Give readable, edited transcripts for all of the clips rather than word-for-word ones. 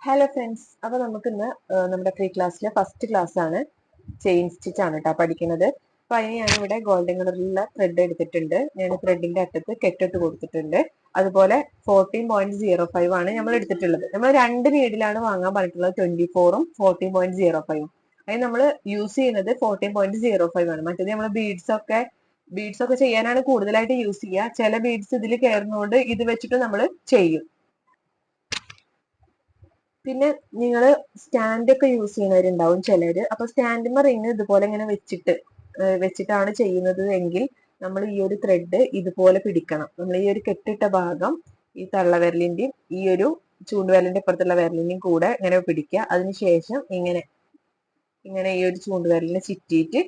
Hello friends, അപ്പൊ നമുക്ക് ഇന്ന് നമ്മുടെ പ്രീ ക്ലാസ്സിലെ ഫസ്റ്റ് ക്ലാസ് ആണ്. ചെയിൻ സ്റ്റിച്ച് ആണ് കേട്ടോ പഠിക്കുന്നത്. അപ്പൊ അതിന് ഞാനിവിടെ ഗോൾഡൻ കളറിലുള്ള ത്രെഡ് എടുത്തിട്ടുണ്ട്. ഞാൻ ത്രെഡിന്റെ അറ്റത്ത് കെട്ടിട്ട് കൊടുത്തിട്ടുണ്ട്. അതുപോലെ 14.05 ആണ് നമ്മൾ എടുത്തിട്ടുള്ളത്. നമ്മൾ രണ്ട് നീഡിലാണ് വാങ്ങാൻ പറഞ്ഞിട്ടുള്ളത്, 24ഉം 14.05ഉം. അതിന് നമ്മൾ യൂസ് ചെയ്യുന്നത് 14.05 ആണ്. മറ്റേത് നമ്മൾ ബീഡ്സ് ഒക്കെ ചെയ്യാനാണ് കൂടുതലായിട്ട് യൂസ് ചെയ്യുക. ചില ബീഡ്സ് ഇതിൽ കയറുന്നതുകൊണ്ട് ഇത് വെച്ചിട്ട് നമ്മൾ ചെയ്യും. പിന്നെ നിങ്ങൾ സ്റ്റാൻഡ് ഒക്കെ യൂസ് ചെയ്യുന്നവരുണ്ടാവും ചിലര്. അപ്പൊ സ്റ്റാൻഡിന്റെ റിങ് ഇതുപോലെ ഇങ്ങനെ വെച്ചിട്ടാണ് ചെയ്യുന്നത് എങ്കിൽ നമ്മൾ ഈ ഒരു ത്രെഡ് ഇതുപോലെ പിടിക്കണം. നമ്മൾ ഈ ഒരു കെട്ടിട്ട ഭാഗം ഈ തള്ളവിരലിന്റെയും ഈ ഒരു ചൂണ്ടുവിരലിന്റെ ഇപ്പുറത്തുള്ള വിരലിന്റെയും കൂടെ ഇങ്ങനെ പിടിക്കുക. അതിനുശേഷം ഇങ്ങനെ ഈ ഒരു ചൂണ്ടുവിരലിനെ ചുറ്റിയിട്ട്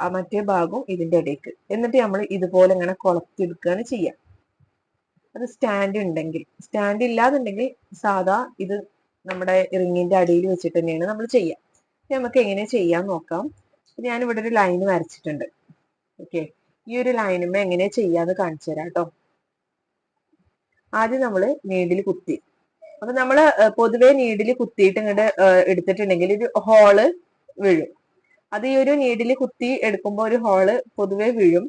ആ മറ്റേ ഭാഗവും ഇതിന്റെ ഇടയ്ക്ക്, എന്നിട്ട് നമ്മൾ ഇതുപോലെ ഇങ്ങനെ കൊളത്തിയെടുക്കുകയാണ് ചെയ്യുക. അത് സ്റ്റാൻഡ് ഉണ്ടെങ്കിൽ. സ്റ്റാൻഡ് ഇല്ലാന്നുണ്ടെങ്കിൽ സാധാ ഇത് നമ്മുടെ റിങ്ങിന്റെ അടിയിൽ വെച്ചിട്ട് തന്നെയാണ് നമ്മൾ ചെയ്യുക. നമുക്ക് എങ്ങനെ ചെയ്യാൻ നോക്കാം. ഞാനിവിടെ ഒരു ലൈൻ വരച്ചിട്ടുണ്ട്. ഓക്കെ, ഈ ഒരു ലൈനുമേ എങ്ങനെ ചെയ്യാന്ന് കാണിച്ചു തരാം കേട്ടോ. ആദ്യം നമ്മൾ നീഡിൽ കുത്തി. അപ്പൊ നമ്മള് പൊതുവെ നീഡിൽ കുത്തിയിട്ട് ഇങ്ങോട്ട് എടുത്തിട്ടുണ്ടെങ്കിൽ ഒരു ഹോള് വീഴും. അത് ഈ ഒരു നീഡിൽ കുത്തി എടുക്കുമ്പോൾ ഒരു ഹോള് പൊതുവെ വീഴും.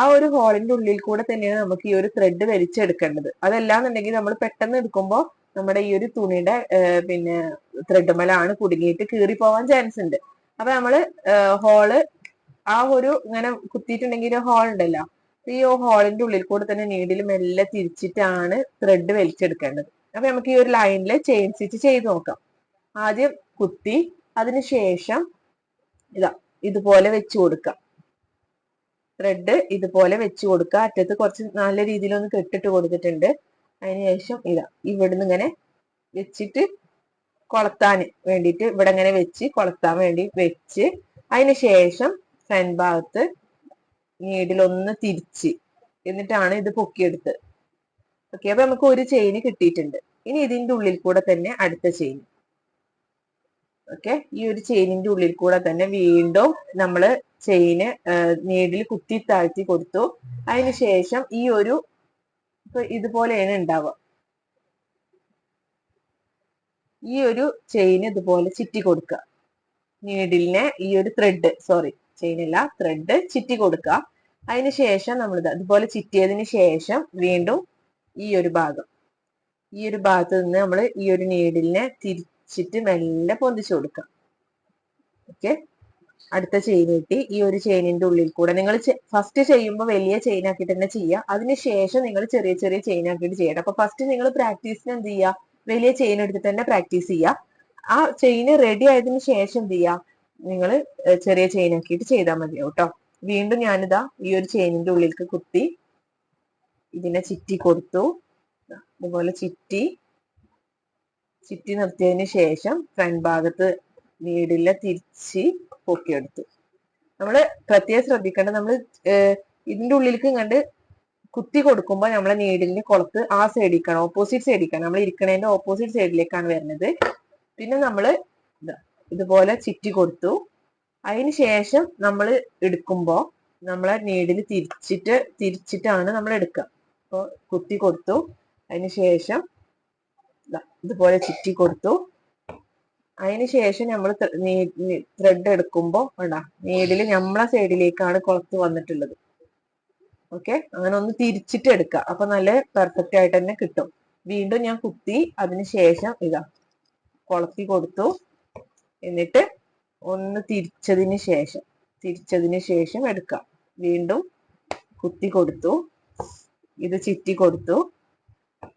ആ ഒരു ഹോളിന്റെ ഉള്ളിൽ കൂടെ തന്നെയാണ് നമുക്ക് ഈ ഒരു ത്രെഡ് വലിച്ചെടുക്കേണ്ടത്. അതല്ലാന്നുണ്ടെങ്കിൽ നമ്മൾ പെട്ടെന്ന് എടുക്കുമ്പോൾ നമ്മുടെ ഈ ഒരു തുണിയുടെ പിന്നെ ത്രെഡ്മലാണ് കുടുങ്ങിയിട്ട് കീറി പോവാൻ ചാൻസ് ഉണ്ട്. അപ്പൊ നമ്മള് ഹോള് ആ ഒരു ഇങ്ങനെ കുത്തിയിട്ടുണ്ടെങ്കിൽ ഹോൾ ഉണ്ടല്ലോ, ഈ ഹോളിന്റെ ഉള്ളിൽ കൂടെ തന്നെ നീഡിൽ മെല്ലെ തിരിച്ചിട്ടാണ് ത്രെഡ് വലിച്ചെടുക്കേണ്ടത്. അപ്പൊ നമുക്ക് ഈ ഒരു ലൈനിൽ ചെയിൻ സ്റ്റിച്ച് ചെയ്ത് നോക്കാം. ആദ്യം കുത്തി, അതിനുശേഷം ഇതുപോലെ വെച്ചു കൊടുക്കുക. ത്രെഡ് ഇതുപോലെ വെച്ചു കൊടുക്കുക. അറ്റത്ത് കുറച്ച് നല്ല രീതിയിൽ ഒന്ന് കെട്ടിട്ട് കൊടുത്തിട്ടുണ്ട്. അതിനുശേഷം ഇവിടുന്ന് ഇങ്ങനെ വെച്ചിട്ട് കൊളത്താൻ വേണ്ടിയിട്ട് ഇവിടെ ഇങ്ങനെ വെച്ച് കൊളത്താൻ വേണ്ടി വെച്ച്, അതിനുശേഷം ഫ്രണ്ട് ഭാഗത്ത് നീഡിലൊന്ന് തിരിച്ച് എന്നിട്ടാണ് ഇത് പൊക്കിയെടുത്ത്. ഓക്കെ, അപ്പൊ നമുക്ക് ഒരു ചെയിന് കിട്ടിയിട്ടുണ്ട്. ഇനി ഇതിന്റെ ഉള്ളിൽ കൂടെ തന്നെ അടുത്ത ചെയിൻ. ഓക്കെ, ഈ ഒരു ചെയിനിന്റെ ഉള്ളിൽ കൂടെ തന്നെ വീണ്ടും നമ്മള് ചെയിന് നീഡിൽ കുത്തി താഴ്ത്തി കൊടുത്തു. അതിനുശേഷം ഈ ഒരു ഇതുപോലെയാണ് ഉണ്ടാവുക. ഈ ഒരു ചെയിൻ ഇതുപോലെ ചുറ്റി കൊടുക്കുക. നീഡിലിനെ ഈ ഒരു ചെയിനല്ല ത്രെഡ് ചുറ്റി കൊടുക്കുക. അതിനുശേഷം നമ്മൾ ഇതുപോലെ ചുറ്റിയതിന് ശേഷം വീണ്ടും ഈ ഒരു ഭാഗത്ത് നിന്ന് നമ്മൾ ഈ ഒരു നീഡിലിനെ തിരിച്ചിട്ട് മെല്ലെ പൊന്തിച്ചു കൊടുക്കുക. ഓക്കെ, അടുത്ത ചെയിൻ കിട്ടി. ഈ ഒരു ചെയിനിന്റെ ഉള്ളിൽ കൂടെ നിങ്ങൾ ഫസ്റ്റ് ചെയ്യുമ്പോൾ വലിയ ചെയിൻ ആക്കിയിട്ട് തന്നെ ചെയ്യുക. അതിനുശേഷം നിങ്ങൾ ചെറിയ ചെറിയ ചെയിൻ ആക്കിയിട്ട് ചെയ്യണം. അപ്പൊ ഫസ്റ്റ് നിങ്ങൾ പ്രാക്ടീസിന് എന്ത് ചെയ്യുക, വലിയ ചെയിൻ എടുത്തിട്ട് തന്നെ പ്രാക്ടീസ് ചെയ്യുക. ആ ചെയിന് റെഡി ആയതിനു ശേഷം എന്ത് ചെയ്യുക, നിങ്ങൾ ചെറിയ ചെയിൻ ആക്കിയിട്ട് ചെയ്താൽ മതിയാവും കേട്ടോ. വീണ്ടും ഞാനിതാ ഈ ഒരു ചെയിനിന്റെ ഉള്ളിലേക്ക് കുത്തി ഇതിനെ ചുറ്റി കൊടുത്തു. അതുപോലെ ചുറ്റി നിർത്തിയതിന് ശേഷം ഫ്രണ്ട് ഭാഗത്ത് നീഡിലെ തിരിച്ച് പൊക്കിയെടുത്തു. നമ്മള് പ്രത്യേകം ശ്രദ്ധിക്കേണ്ടത്, നമ്മൾ ഇതിന്റെ ഉള്ളിലേക്ക് കണ്ട് കുത്തി കൊടുക്കുമ്പോൾ നമ്മളെ നീഡിലിന്റെ കുളത്ത് ആ സൈഡിലേക്കാണ്, ഓപ്പോസിറ്റ് സൈഡിലേക്കാണ്, നമ്മൾ ഇരിക്കണതിന്റെ ഓപ്പോസിറ്റ് സൈഡിലേക്കാണ് വരുന്നത്. പിന്നെ നമ്മള് ഇതുപോലെ ചുറ്റി കൊടുത്തു. അതിന് ശേഷം നമ്മൾ എടുക്കുമ്പോ നമ്മളെ നീഡിൽ തിരിച്ചിട്ടാണ് നമ്മൾ എടുക്കുക. അപ്പോൾ കുത്തി കൊടുത്തു, അതിന് ശേഷം ഇതുപോലെ ചുറ്റി കൊടുത്തു. അതിനുശേഷം നമ്മൾ ത്രെഡ് എടുക്കുമ്പോൾ നീഡിൽ നമ്മളെ സൈഡിലേക്കാണ് കുളത്ത് വന്നിട്ടുള്ളത്. ഓക്കെ, അങ്ങനെ ഒന്ന് തിരിച്ചിട്ട് എടുക്കുക. അപ്പൊ നല്ല പെർഫെക്റ്റ് ആയിട്ട് തന്നെ കിട്ടും. വീണ്ടും ഞാൻ കുത്തി അതിനുശേഷം കൊളത്തി കൊടുത്തു. എന്നിട്ട് ഒന്ന് തിരിച്ചതിന് ശേഷം എടുക്കാം. വീണ്ടും കുത്തി കൊടുത്തു, ഇത് ചുറ്റി കൊടുത്തു.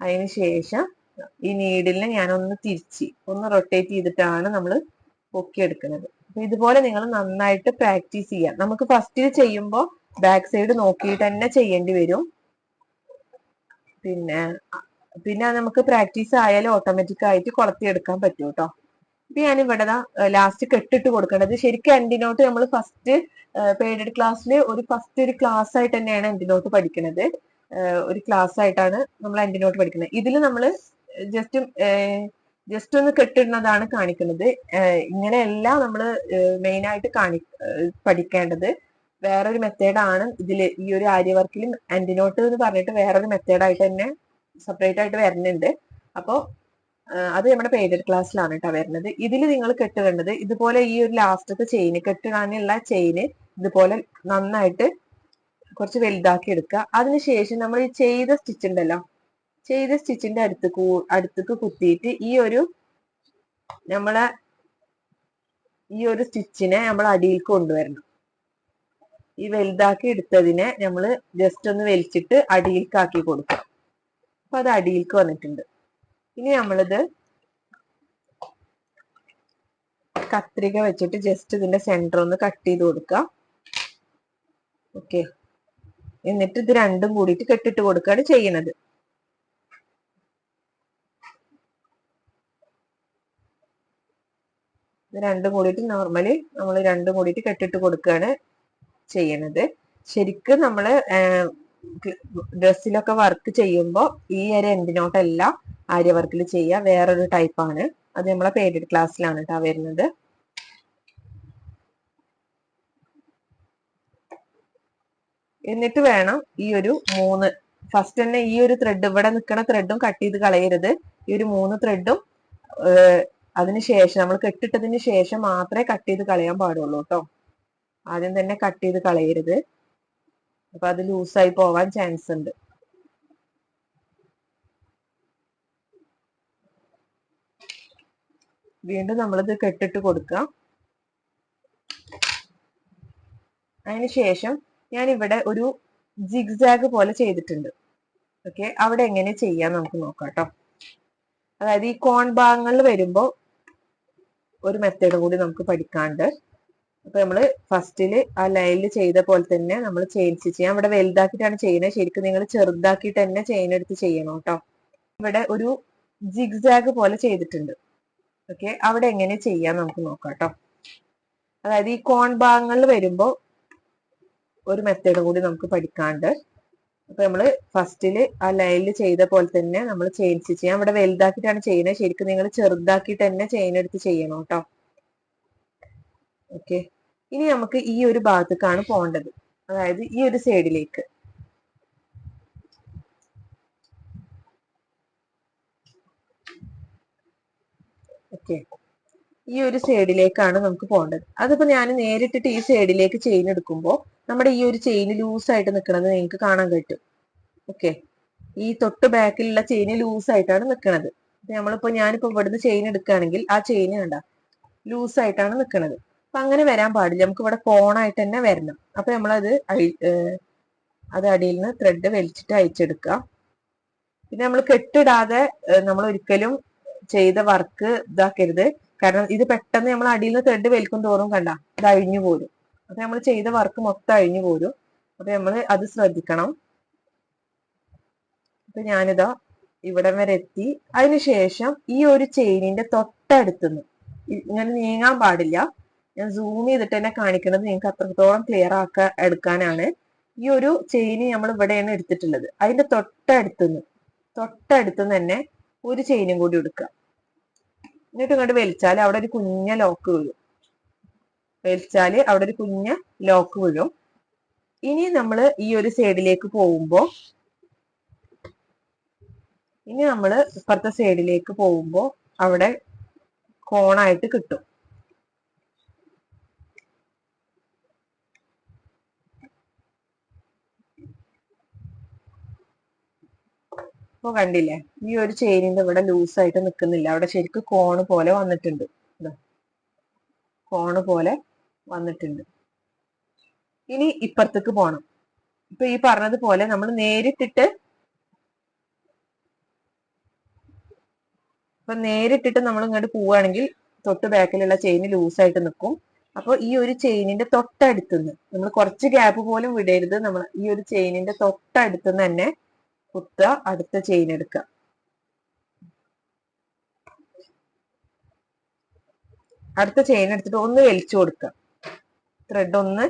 അതിന് ശേഷം ഈ നീഡിലിനെ ഞാനൊന്ന് ഒന്ന് റൊട്ടേറ്റ് ചെയ്തിട്ടാണ് നമ്മൾ പൊക്കിയെടുക്കുന്നത്. അപ്പൊ ഇതുപോലെ നിങ്ങൾ നന്നായിട്ട് പ്രാക്ടീസ് ചെയ്യാം. നമുക്ക് ഫസ്റ്റ് ചെയ്യുമ്പോൾ ബാക്ക് സൈഡ് നോക്കിയിട്ട് തന്നെ ചെയ്യേണ്ടി വരും. പിന്നെ നമുക്ക് പ്രാക്ടീസ് ആയാലും ഓട്ടോമാറ്റിക് ആയിട്ട് കൊളത്തിയെടുക്കാൻ പറ്റും കേട്ടോ. ഇപ്പൊ ഞാൻ ഇവിടെ ലാസ്റ്റ് കെട്ടിട്ട് കൊടുക്കേണ്ടത് ശരിക്കും എൻഡിനോട്ട് നമ്മൾ ഫസ്റ്റ് പെയ്ഡ് ക്ലാസ്സിൽ ഒരു ക്ലാസ് ആയിട്ട് തന്നെയാണ് എൻഡിനോട്ട് പഠിക്കുന്നത്. ഒരു ക്ലാസ് ആയിട്ടാണ് നമ്മൾ എൻഡിനോട്ട് പഠിക്കുന്നത്. ഇതിൽ നമ്മൾ ജസ്റ്റ് ഒന്ന് കെട്ടിടുന്നതാണ് കാണിക്കുന്നത്. ഇങ്ങനെയല്ല നമ്മൾ മെയിൻ ആയിട്ട് പഠിക്കേണ്ടത്. വേറൊരു മെത്തേഡാണ് ഇതില്. ഈ ഒരു ആര്യ വർക്കിലും എൻഡിനോട്ട് എന്ന് പറഞ്ഞിട്ട് വേറൊരു മെത്തേഡായിട്ട് തന്നെ സെപ്പറേറ്റ് ആയിട്ട് വരുന്നുണ്ട്. അപ്പോൾ അത് നമ്മുടെ പെയ്ഡഡ് ക്ലാസ്സിലാണ് കേട്ടോ വരുന്നത്. ഇതിൽ നിങ്ങൾ കെട്ടുകേണ്ടത് ഇതുപോലെ ഈ ഒരു ലാസ്റ്റത്തെ ചെയിന് കെട്ടിടാനുള്ള ചെയിന് ഇതുപോലെ നന്നായിട്ട് കുറച്ച് വലുതാക്കി എടുക്കുക. അതിനുശേഷം നമ്മൾ ഈ ചെയ്ത സ്റ്റിച്ച് ഉണ്ടല്ലോ, ചെയ്ത സ്റ്റിച്ചിന്റെ അടുത്തേക്ക് കുത്തിയിട്ട് നമ്മളെ ഈ ഒരു സ്റ്റിച്ചിനെ നമ്മൾ അടിയിലേക്ക് കൊണ്ടുവരണം. ഈ വലുതാക്കി എടുത്തതിനെ നമ്മൾ ജസ്റ്റ് ഒന്ന് വലിച്ചിട്ട് അടിയിലേക്ക് ആക്കി കൊടുക്കുക. അപ്പൊ അത് അടിയിലേക്ക് വന്നിട്ടുണ്ട്. ഇനി നമ്മളിത് കത്രിക വെച്ചിട്ട് ജസ്റ്റ് ഇതിന്റെ സെന്റർ ഒന്ന് കട്ട് ചെയ്ത് കൊടുക്കുക. ഓക്കെ, എന്നിട്ട് ഇത് രണ്ടും കൂടിയിട്ട് കെട്ടിട്ട് കൊടുക്കുകയാണ് ചെയ്യുന്നത്. ഇത് രണ്ടും കൂടിയിട്ട് നോർമലി നമ്മൾ രണ്ടും കൂടിയിട്ട് കെട്ടിട്ട് കൊടുക്കുകയാണ് ചെയ്യണത്. ശരിക്കും നമ്മള് ഡ്രസ്സിലൊക്കെ വർക്ക് ചെയ്യുമ്പോൾ ഈ ഒരു എൻഡ് നോട്ടല്ല ആര്യ വർക്കിൽ ചെയ്യുക, വേറൊരു ടൈപ്പാണ്. അത് നമ്മളെ പെയ്ഡഡ് ക്ലാസ്സിലാണ് കേട്ടോ വരുന്നത്. എന്നിട്ട് വേണം ഈ ഒരു ഫസ്റ്റ് തന്നെ ഈ ഒരു ത്രെഡ്, ഇവിടെ നിൽക്കുന്ന ത്രെഡും കട്ട് ചെയ്ത് കളയരുത്. ഈ ഒരു 3 ത്രെഡും അതിനുശേഷം നമ്മൾ കെട്ടിട്ടതിന് ശേഷം മാത്രമേ കട്ട് ചെയ്ത് കളയാൻ പാടുള്ളൂ കേട്ടോ. ആദ്യം തന്നെ കട്ട് ചെയ്ത് കളയരുത്, അപ്പൊ അത് ലൂസായി പോവാൻ ചാൻസ് ഉണ്ട്. വീണ്ടും നമ്മളിത് കെട്ടിട്ട് കൊടുക്കാം. അതിനുശേഷം ഞാൻ ഇവിടെ ഒരു ജിഗ്സാഗ് പോലെ ചെയ്തിട്ടുണ്ട്. ഓക്കെ, അവിടെ എങ്ങനെ ചെയ്യാൻ നമുക്ക് നോക്കാം കേട്ടോ. അതായത് ഈ കോൺ ഭാഗങ്ങളിൽ വരുമ്പോൾ ഒരു മെത്തേഡ് കൂടി നമുക്ക് പഠിക്കാണ്ട്. അപ്പൊ നമ്മള് ഫസ്റ്റില് ആ ലൈനിൽ ചെയ്ത പോലെ തന്നെ നമ്മൾ ചെയിൻ സ്റ്റിച്ച് ചെയ്യാം. ഇവിടെ വലുതാക്കിയിട്ടാണ് ചെയ്യുന്നത്, ശരിക്കും നിങ്ങൾ ചെറുതാക്കിയിട്ട് തന്നെ ചെയിൻ എടുത്ത് ചെയ്യണം കേട്ടോ. ഇവിടെ ഒരു ജിഗ്സാഗ് പോലെ ചെയ്തിട്ടുണ്ട്. ഓക്കെ, അവിടെ എങ്ങനെ ചെയ്യാൻ നമുക്ക് നോക്കാം കേട്ടോ. അതായത് ഈ കോൺ ഭാഗങ്ങളിൽ വരുമ്പോൾ ഒരു മെത്തേഡ് കൂടി നമുക്ക് പഠിക്കാണ്ട്. അപ്പൊ നമ്മള് ഫസ്റ്റില് ആ ലൈനിൽ ചെയ്ത പോലെ തന്നെ നമ്മൾ ചെയിൻ സ്റ്റിച്ച് ചെയ്യാം. ഇവിടെ വലുതാക്കിയിട്ടാണ് ചെയ്യുന്നത്, ശരിക്കും നിങ്ങൾ ചെറുതാക്കിയിട്ട് തന്നെ ചെയിൻ എടുത്ത് ചെയ്യണം കേട്ടോ. ഓക്കെ, ഇനി നമുക്ക് ഈ ഒരു ഭാഗത്തേക്കാണ് പോകേണ്ടത്, അതായത് ഈ ഒരു സൈഡിലേക്ക്. ഓക്കെ, ഈ ഒരു സൈഡിലേക്കാണ് നമുക്ക് പോകേണ്ടത്. അതിപ്പോ ഞാൻ നേരിട്ടിട്ട് ഈ സൈഡിലേക്ക് ചെയിൻ എടുക്കുമ്പോൾ നമ്മുടെ ഈ ഒരു ചെയിൻ ലൂസായിട്ട് നിൽക്കുന്നത് നിങ്ങൾക്ക് കാണാൻ പറ്റും. ഓക്കെ, ഈ തൊട്ട് ബാക്കിലുള്ള ചെയിൻ ലൂസായിട്ടാണ് നിൽക്കുന്നത്. ഞാനിപ്പോ ഇവിടുന്ന് ചെയിൻ എടുക്കുകയാണെങ്കിൽ ആ ചെയിൻ കണ്ട ലൂസായിട്ടാണ് നിൽക്കുന്നത്. അപ്പൊ അങ്ങനെ വരാൻ പാടില്ല, നമുക്ക് ഇവിടെ കോണായിട്ട് തന്നെ വരണം. അപ്പൊ നമ്മളത് അടിയിൽ നിന്ന് ത്രെഡ് വലിച്ചിട്ട് അയച്ചെടുക്കുക. പിന്നെ നമ്മൾ കെട്ടിടാതെ നമ്മൾ ഒരിക്കലും ചെയ്ത വർക്ക് ഇതാക്കരുത്. കാരണം ഇത് പെട്ടെന്ന് നമ്മൾ അടിയിൽ നിന്ന് ത്രെഡ് വലിക്കും തോറും കണ്ട ഇത് അഴിഞ്ഞു പോരും. അപ്പൊ നമ്മൾ ചെയ്ത വർക്ക് മൊത്തം അഴിഞ്ഞു പോരും. അപ്പൊ നമ്മൾ അത് ശ്രദ്ധിക്കണം. അപ്പൊ ഞാനിതാ ഇവിടം വരെ എത്തി. അതിനുശേഷം ഈ ഒരു ചെയിനിന്റെ തൊട്ടടുത്തുനിന്ന് ഇങ്ങനെ നീങ്ങാൻ പാടില്ല. ഞാൻ സൂം ചെയ്തിട്ട് തന്നെ കാണിക്കുന്നത് നിങ്ങൾക്ക് അത്രത്തോളം ക്ലിയർ എടുക്കാനാണ്. ഈ ഒരു ചെയിന് നമ്മൾ ഇവിടെയാണ് എടുത്തിട്ടുള്ളത്. അതിന്റെ തൊട്ടടുത്തുനിന്ന് തന്നെ ഒരു ചെയിനും കൂടി എടുക്കുക. എന്നിട്ട് ഇങ്ങോട്ട് വലിച്ചാൽ അവിടെ ഒരു കുഞ്ഞ ലോക്ക് വീഴും. ഇനി നമ്മൾ ഈ ഒരു സൈഡിലേക്ക് പോകുമ്പോൾ ഇപ്പുറത്തെ സൈഡിലേക്ക് പോകുമ്പോൾ അവിടെ കോണായിട്ട് കിട്ടും. അപ്പൊ കണ്ടില്ലേ, ഈ ഒരു ചെയിനിന്റെ ഇവിടെ ലൂസായിട്ട് നിൽക്കുന്നില്ല, അവിടെ ശരിക്കും കോണ് പോലെ വന്നിട്ടുണ്ട്. ഇനി ഇപ്പുറത്തേക്ക് പോണം. ഇപ്പൊ ഈ പറഞ്ഞതുപോലെ നമ്മൾ നേരിട്ടിട്ട് നമ്മൾ ഇങ്ങോട്ട് പോവുകയാണെങ്കിൽ തൊട്ട് ബാക്കിലുള്ള ചെയിൻ ലൂസായിട്ട് നിൽക്കും. അപ്പൊ ഈ ഒരു ചെയിനിന്റെ തൊട്ടടുത്തുനിന്ന് നമ്മൾ കുറച്ച് ഗ്യാപ്പ് പോലും വിടരുത്. നമ്മൾ ഈ ഒരു ചെയിനിന്റെ തൊട്ടടുത്തുനിന്ന് തന്നെ കുത്തുക, അടുത്ത ചെയിൻ എടുക്കുക. അടുത്ത ചെയിൻ എടുത്തിട്ട് ഒന്ന് വലിച്ചു കൊടുക്കുക. ത്രെഡ് ഒന്ന്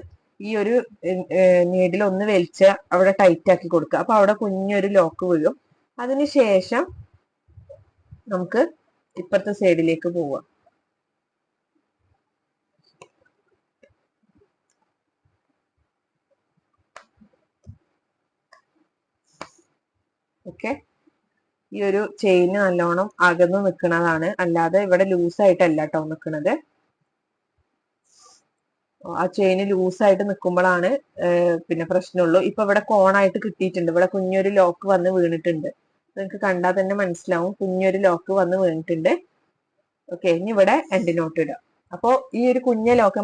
ഈ ഒരു നീഡിൽ ഒന്ന് വലിച്ച് അവിടെ ടൈറ്റ് ആക്കി കൊടുക്കുക. അപ്പൊ അവിടെ കുഞ്ഞൊരു ലോക്ക് വീഴും. അതിനുശേഷം നമുക്ക് ഇപ്പുറത്തെ സൈഡിലേക്ക് പോവാം. ഓക്കെ, ഈ ഒരു ചെയിന് നല്ലോണം അകന്ന് നിൽക്കുന്നതാണ്, അല്ലാതെ ഇവിടെ ലൂസായിട്ടല്ല കേട്ടോ നിൽക്കുന്നത്. ആ ചെയിന് ലൂസായിട്ട് നിൽക്കുമ്പോഴാണ് പിന്നെ പ്രശ്നമുള്ളൂ. ഇപ്പൊ ഇവിടെ കോണായിട്ട് കിട്ടിയിട്ടുണ്ട്, ഇവിടെ കുഞ്ഞൊരു ലോക്ക് വന്ന് വീണിട്ടുണ്ട്. നിങ്ങൾക്ക് കണ്ടാൽ തന്നെ മനസ്സിലാവും, കുഞ്ഞൊരു ലോക്ക് വന്ന് വീണിട്ടുണ്ട്. ഓക്കെ, ഇനി ഇവിടെ എൻഡ് നോട്ട് ഇടാം. അപ്പോ ഈ ഒരു കുഞ്ഞ ലോക്ക്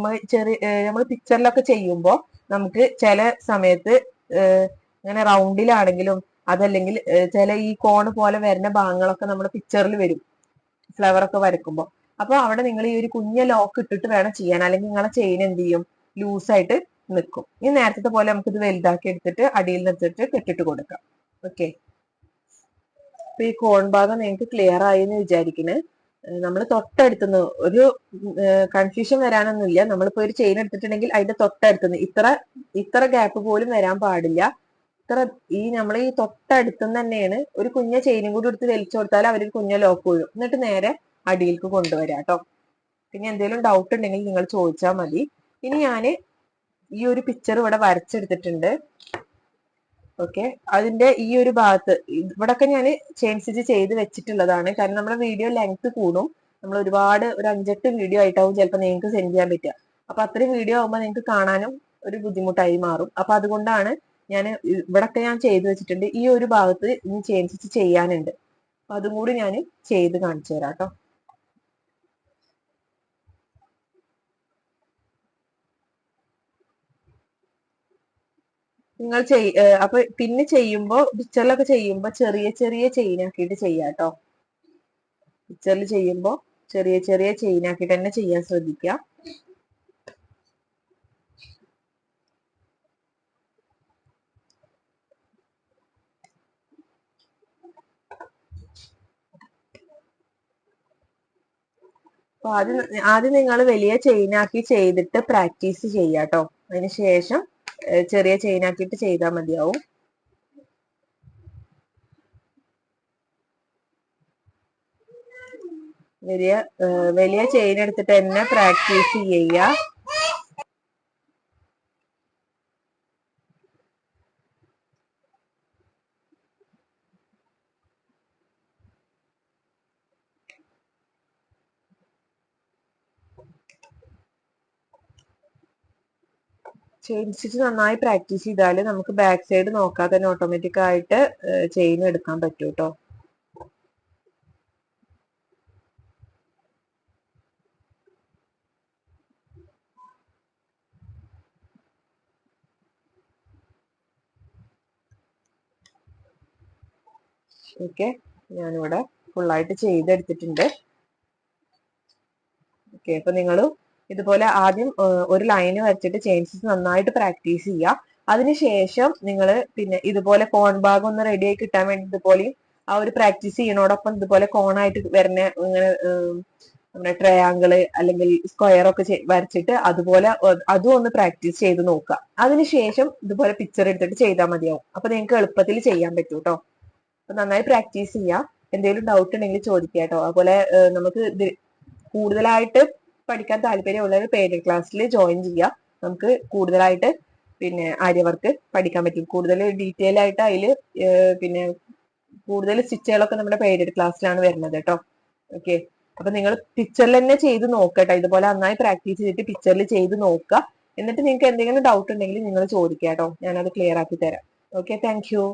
നമ്മൾ പിക്ചറിലൊക്കെ ചെയ്യുമ്പോൾ നമുക്ക് ചില സമയത്ത് ഇങ്ങനെ റൗണ്ടിലാണെങ്കിലും അതല്ലെങ്കിൽ ചില ഈ കോണ് പോലെ വരുന്ന ഭാഗങ്ങളൊക്കെ നമ്മുടെ പിക്ചറിൽ വരും, ഫ്ലവർ ഒക്കെ വരക്കുമ്പോൾ. അപ്പൊ അവിടെ നിങ്ങൾ ഈ ഒരു കുഞ്ഞ ലോക്ക് ഇട്ടിട്ട് വേണം ചെയ്യാൻ, അല്ലെങ്കിൽ നിങ്ങളെ ചെയിൻ എന്ത് ചെയ്യും, ലൂസായിട്ട് നിൽക്കും. ഇനി നേരത്തെ പോലെ നമുക്ക് ഇത് വലുതാക്കി എടുത്തിട്ട് അടിയിൽ നിർത്തിട്ട് കെട്ടിട്ട് കൊടുക്കാം. ഓക്കെ, അപ്പൊ ഈ കോൺ ഭാഗം നിങ്ങൾക്ക് ക്ലിയർ ആയി എന്ന് വിചാരിക്കുന്നത്. നമ്മൾ തൊട്ടടുത്തുനിന്ന് ഒരു കൺഫ്യൂഷൻ വരാനൊന്നുമില്ല. നമ്മളിപ്പോ ഒരു ചെയിൻ എടുത്തിട്ടുണ്ടെങ്കിൽ അതിന്റെ തൊട്ടടുത്തുനിന്ന് ഇത്ര ഗ്യാപ്പ് പോലും വരാൻ പാടില്ല. നമ്മൾ ഈ തൊട്ടടുത്തുനിന്ന് തന്നെയാണ്. ഒരു കുഞ്ഞ ചെയിനും കൂടി എടുത്ത് വലിച്ചു കൊടുത്താൽ അവരൊരു കുഞ്ഞ ലോക്ക് വീഴും. എന്നിട്ട് നേരെ അടിയിലേക്ക് കൊണ്ടുവരാം കേട്ടോ. പിന്നെ എന്തെങ്കിലും ഡൗട്ട് ഉണ്ടെങ്കിൽ നിങ്ങൾ ചോദിച്ചാൽ മതി. ഇനി ഞാന് ഈ ഒരു പിക്ചർ ഇവിടെ വരച്ചെടുത്തിട്ടുണ്ട്. ഓക്കെ, അതിന്റെ ഈ ഒരു ഭാഗത്ത് ഇവിടൊക്കെ ഞാൻ ചെയിൻ സ്റ്റിച്ച് ചെയ്ത് വെച്ചിട്ടുള്ളതാണ്. കാരണം നമ്മുടെ വീഡിയോ ലെങ്ത് കൂടും. നമ്മൾ ഒരുപാട് ഒരു 5-8 വീഡിയോ ആയിട്ടാവും ചിലപ്പോൾ നിങ്ങൾക്ക് സെൻഡ് ചെയ്യാൻ പറ്റുക. അപ്പൊ അത്രയും വീഡിയോ ആകുമ്പോൾ നിങ്ങൾക്ക് കാണാനും ഒരു ബുദ്ധിമുട്ടായി മാറും. അപ്പൊ അതുകൊണ്ടാണ് ഞാൻ ഇവിടൊക്കെ ഞാൻ ചെയ്ത് വെച്ചിട്ടുണ്ട്. ഈ ഒരു ഭാഗത്ത് ഇനി ചെയിൻ സ്റ്റിച്ച് ചെയ്യാനുണ്ട്, അപ്പൊ അതും കൂടി ഞാൻ ചെയ്ത് കാണിച്ചു തരാം കേട്ടോ. നിങ്ങൾ അപ്പൊ പിന്നെ ചെയ്യുമ്പോ പിക്ചറിലൊക്കെ ചെയ്യുമ്പോ ചെറിയ ചെറിയ ചെയിൻ ആക്കിയിട്ട് ചെയ്യാട്ടോ. പിക്ചറിൽ ചെയ്യുമ്പോ ചെറിയ ചെറിയ ചെയിൻ ആക്കിയിട്ട് തന്നെ ചെയ്യാൻ ശ്രദ്ധിക്കുക. അപ്പൊ ആദ്യം നിങ്ങൾ വലിയ ചെയിൻ ആക്കി ചെയ്തിട്ട് പ്രാക്ടീസ് ചെയ്യാട്ടോ. അതിനുശേഷം ചെറിയ ചെയിൻ ആക്കിയിട്ട് ചെയ്താൽ മതിയാവും. വലിയ ചെയിൻ എടുത്തിട്ട് തന്നെ പ്രാക്ടീസ് ചെയ്യുക. ചെയിൻ സ്റ്റിച്ച് നന്നായി പ്രാക്ടീസ് ചെയ്താൽ നമുക്ക് ബാക്ക് സൈഡ് നോക്കാതെ തന്നെ ഓട്ടോമാറ്റിക് ആയിട്ട് ചെയിൻ എടുക്കാൻ പറ്റും കേട്ടോ. ഓക്കെ, ഞാനിവിടെ ഫുള്ളായിട്ട് ചെയ്തെടുത്തിട്ടുണ്ട്. ഓക്കെ, അപ്പൊ നിങ്ങൾ ഇതുപോലെ ആദ്യം ഒരു ലൈന് വരച്ചിട്ട് ചെയിൻ സ്റ്റിച്ച് നന്നായിട്ട് പ്രാക്ടീസ് ചെയ്യുക. അതിനുശേഷം നിങ്ങൾ പിന്നെ ഇതുപോലെ കോൺ ഭാഗം ഒന്ന് റെഡി ആയി കിട്ടാൻ വേണ്ടി ഇതുപോലെയും ആ ഒരു പ്രാക്ടീസ് ചെയ്യണോടൊപ്പം ഇതുപോലെ കോണായിട്ട് വരുന്ന ഇങ്ങനെ നമ്മുടെ ട്രയാങ്കിള് അല്ലെങ്കിൽ സ്ക്വയർ ഒക്കെ വരച്ചിട്ട് അതുപോലെ അതും ഒന്ന് പ്രാക്ടീസ് ചെയ്ത് നോക്കുക. അതിനുശേഷം ഇതുപോലെ പിക്ചർ എടുത്തിട്ട് ചെയ്താൽ മതിയാവും. അപ്പൊ നിങ്ങൾക്ക് എളുപ്പത്തിൽ ചെയ്യാൻ പറ്റും കേട്ടോ. അപ്പൊ നന്നായി പ്രാക്ടീസ് ചെയ്യുക. എന്തെങ്കിലും ഡൗട്ട് ഉണ്ടെങ്കിൽ ചോദിക്കുക കേട്ടോ. അതുപോലെ നമുക്ക് കൂടുതലായിട്ട് പഠിക്കാൻ താല്പര്യമുള്ളവർ പെയ്ഡ് ക്ലാസ്സിൽ ജോയിൻ ചെയ്യുക. നമുക്ക് കൂടുതലായിട്ട് പിന്നെ ആര്യവർക്ക് പഠിക്കാൻ പറ്റും. കൂടുതൽ ഡീറ്റെയിൽ ആയിട്ട് അതിൽ പിന്നെ കൂടുതൽ സ്റ്റിച്ചുകളൊക്കെ നമ്മുടെ പെയ്ഡ് ക്ലാസ്സിലാണ് വരുന്നത് കേട്ടോ. ഓക്കെ, അപ്പൊ നിങ്ങൾ പിക്ചറിൽ തന്നെ ചെയ്ത് നോക്കട്ടെ. ഇതുപോലെ നന്നായി പ്രാക്ടീസ് ചെയ്തിട്ട് പിക്ചറിൽ ചെയ്ത് നോക്കുക. എന്നിട്ട് നിങ്ങൾക്ക് എന്തെങ്കിലും ഡൗട്ട് ഉണ്ടെങ്കിൽ നിങ്ങൾ ചോദിക്കുക കേട്ടോ. ഞാനത് ക്ലിയർ ആക്കി തരാം. Okay, thank you.